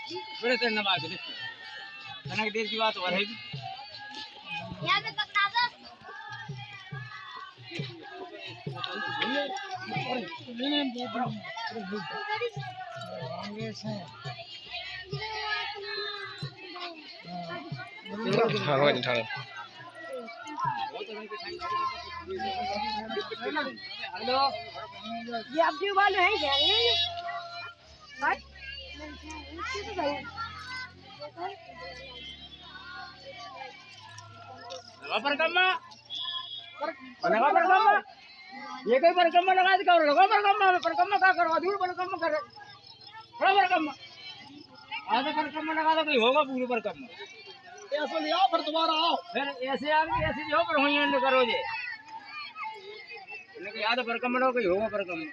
बड़े तेरे नमाज दे कनक देव की बात हो रही है यहां पे पकड़ा दो हाँ ठाड़ो हेलो ये आपके वाले हैं क्या ये भाई लगा पर कम्मा ये कोई पर कम्मा लगा दे करो लगा पर कम्मा का करवा दूर पर कम्मा कर बड़ा पर कम्मा आधा पर कम्मा लगा दो कोई होगा पूरे पर कम्मा ऐसे ले आओ फिर दोबारा आओ फिर ऐसे आदमी ऐसे जो पर होई एंड करो जे लेकिन आधा पर कम्मा लगा कोई होगा पर कम्मा